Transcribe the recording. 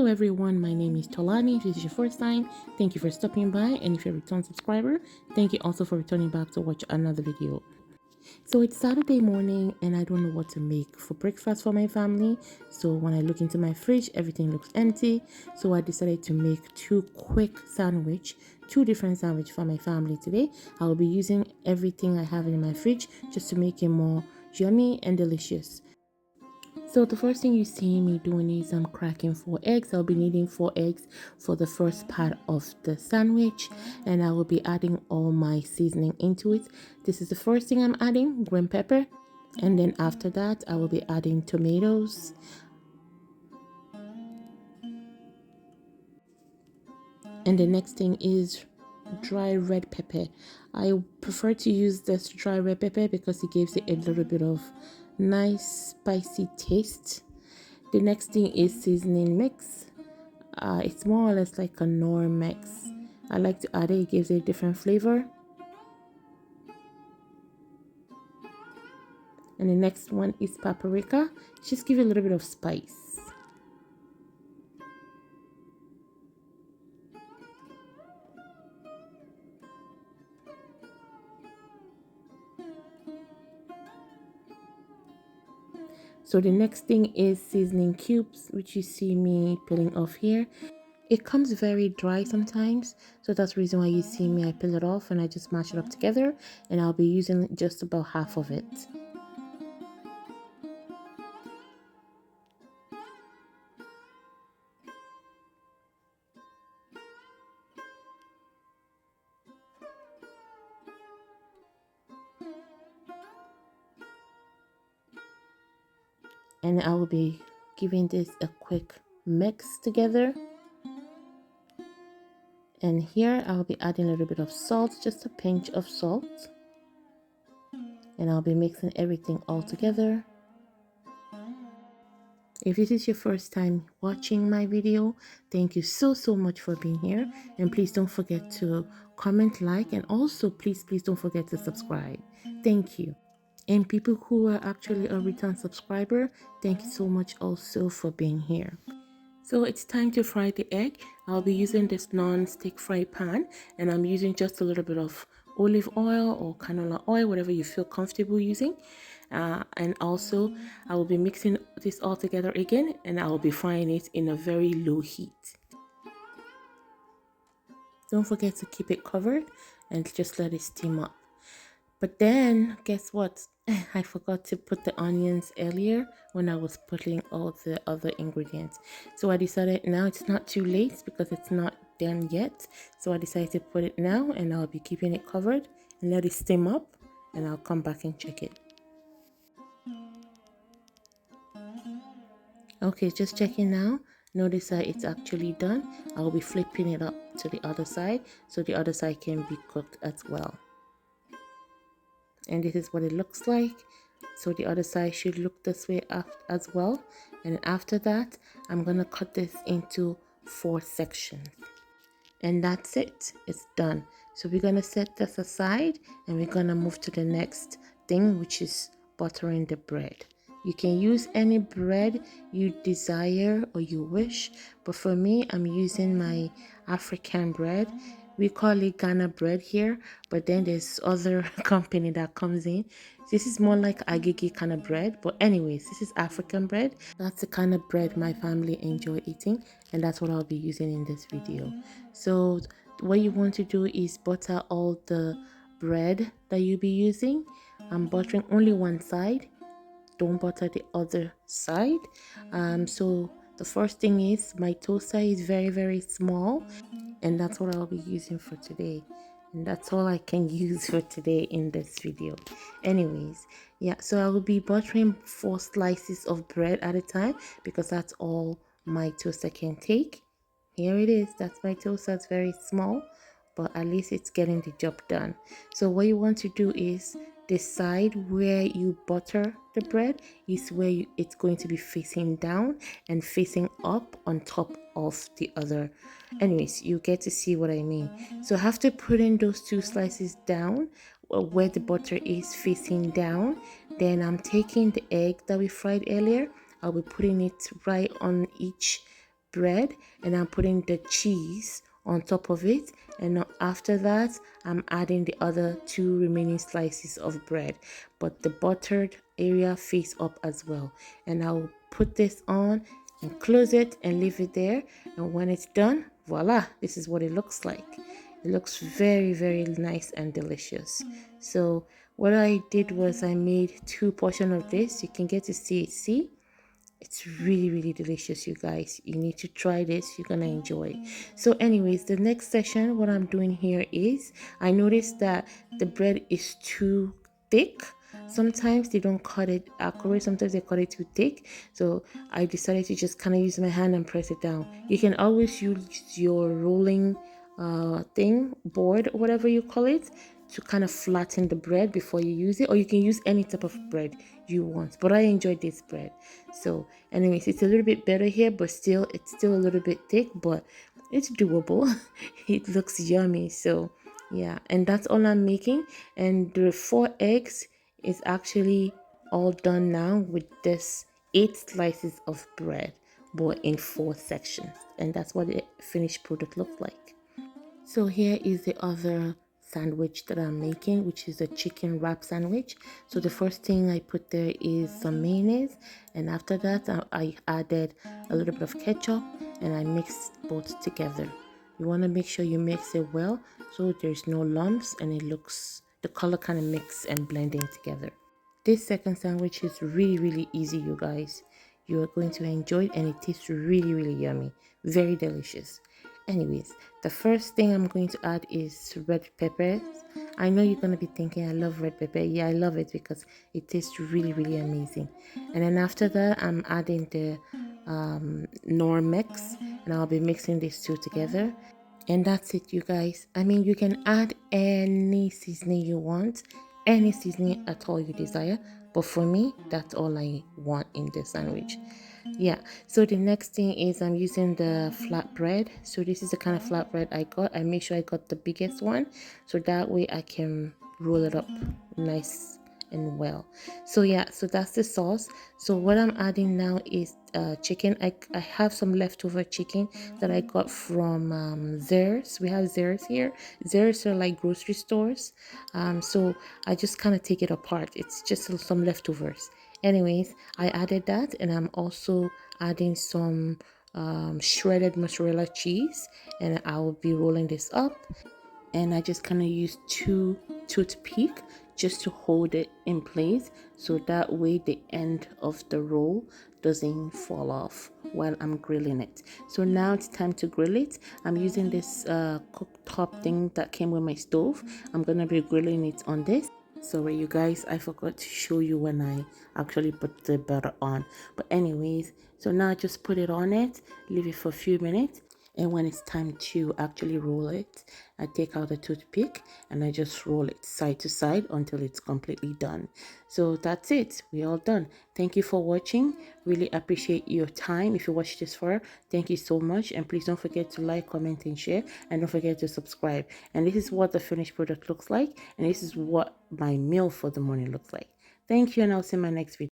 everyone, my name is Tolani. If this is your first time, thank you for stopping by, and if you're a return subscriber, thank you also for returning back to watch another video. So it's Saturday morning and I don't know what to make for breakfast for my family. So when I look into my fridge, everything looks empty. So I decided to make two different sandwich for my family today. I'll be using everything I have in my fridge just to make it more yummy and delicious. So the first thing you see me doing is I'm cracking 4 eggs. I'll be needing 4 eggs for the first part of the sandwich, and I will be adding all my seasoning into it. This is the first thing I'm adding, green pepper, and then after that I will be adding tomatoes, and the next thing is dry red pepper. I prefer to use this dry red pepper because it gives it a little bit of nice spicy taste. The next thing is seasoning mix. It's more or less like a Knorr mix. I like to add it, it gives it a different flavor. And the next one is paprika. Just give it a little bit of spice. So the next thing is seasoning cubes, which you see me peeling off here. It comes very dry sometimes, so that's the reason why you see me, I peel it off and I just mash it up together, and I'll be using just about half of it. And I will be giving this a quick mix together. And here I'll be adding a little bit of salt, just a pinch of salt. And I'll be mixing everything all together. If this is your first time watching my video, thank you so much for being here. And please don't forget to comment, like, and also please don't forget to subscribe. Thank you. And people who are actually a return subscriber, thank you so much also for being here. So it's time to fry the egg. I'll be using this non-stick fry pan, and I'm using just a little bit of olive oil or canola oil, whatever you feel comfortable using. And also I will be mixing this all together again, and I will be frying it in a very low heat. Don't forget to keep it covered and just let it steam up. But then, guess what? I forgot to put the onions earlier when I was putting all the other ingredients. So I decided now it's not too late because it's not done yet. So I decided to put it now, and I'll be keeping it covered and let it steam up, and I'll come back and check it. Okay, just checking now. Notice that it's actually done. I'll be flipping it up to the other side so the other side can be cooked as well. And this is what it looks like. So the other side should look this way as well. And after that, I'm gonna cut this into 4 sections, and that's it. It's done. So we're gonna set this aside, and we're gonna move to the next thing, which is buttering the bread. You can use any bread you desire or you wish, but for me, I'm using my African bread. We call it Ghana bread here, but then there's other company that comes in. This is more like agege kind of bread, but anyways, this is African bread. That's the kind of bread my family enjoy eating, and that's what I'll be using in this video. So what you want to do is butter all the bread that you'll be using. I'm buttering only one side. Don't butter the other side. So the first thing is my toaster is very small, and that's what I'll be using for today, and that's all I can use for today in this video. Anyways, yeah, so I will be buttering 4 slices of bread at a time because that's all my toaster can take. Here it is. That's my toaster. It's very small, but at least it's getting the job done. So what you want to do is the side where you butter the bread is where it's going to be facing down and facing up on top of the other. Anyways, you get to see what I mean. So after putting those 2 slices down where the butter is facing down, then I'm taking the egg that we fried earlier. I'll be putting it right on each bread, and I'm putting the cheese on top of it, and now after that I'm adding the other two remaining slices of bread, but the buttered area face up as well. And I'll put this on and close it and leave it there, and when it's done, voila, this is what it looks like. It looks very, very nice and delicious. So what I did was I made two portions of this. You can get to see it. See, it's really, really delicious, you guys. You need to try this. You're gonna enjoy. So anyways, the next session, what I'm doing here is I noticed that the bread is too thick. Sometimes they don't cut it accurate, sometimes they cut it too thick. So I decided to just kind of use my hand and press it down. You can always use your rolling thing, board, whatever you call it, to kind of flatten the bread before you use it, or you can use any type of bread you want, but I enjoyed this bread. So anyways, it's a little bit better here, but still it's still a little bit thick, but it's doable. It looks yummy. So yeah, and that's all I'm making, and the 4 eggs is actually all done now with this 8 slices of bread, but in 4 sections, and that's what the finished product looks like. So here is the other sandwich that I'm making, which is a chicken wrap sandwich. So the first thing I put there is some mayonnaise, and after that I added a little bit of ketchup, and I mixed both together. You want to make sure you mix it well so there's no lumps and it looks, the color kind of mix and blending together. This second sandwich is really, really easy, you guys. You are going to enjoy it, and it tastes really, really yummy. Very delicious. Anyways, the first thing I'm going to add is red peppers. I know you're going to be thinking, I love red pepper. Yeah, I love it because it tastes really, really amazing. And then after that, I'm adding the Nor mix, and I'll be mixing these two together. And that's it, you guys. I mean, you can add any seasoning you want, any seasoning at all you desire, but for me, that's all I want in the sandwich. Yeah, so the next thing is I'm using the flatbread. So this is the kind of flatbread I got. I make sure I got the biggest one, so that way I can roll it up nice and well. So yeah, so that's the sauce. So what I'm adding now is chicken. I have some leftover chicken that I got from Zehrs. We have Zehrs here. Zehrs are like grocery stores. So I just kind of take it apart. It's just some leftovers. Anyways, I added that, and I'm also adding some shredded mozzarella cheese, and I will be rolling this up, and I just kind of use 2 toothpick just to hold it in place, so that way the end of the roll doesn't fall off while I'm grilling it. So now it's time to grill it. I'm using this cooktop thing that came with my stove. I'm gonna be grilling it on this. Sorry, you guys, I forgot to show you when I actually put the butter on. But anyways, so now I just put it on it, leave it for a few minutes, and when it's time to actually roll it, I take out a toothpick and I just roll it side to side until it's completely done. So that's it. We're all done. Thank you for watching. Really appreciate your time. If you watched this far, thank you so much. And please don't forget to like, comment, and share. And don't forget to subscribe. And this is what the finished product looks like. And this is what my meal for the morning looks like. Thank you, and I'll see you in my next video.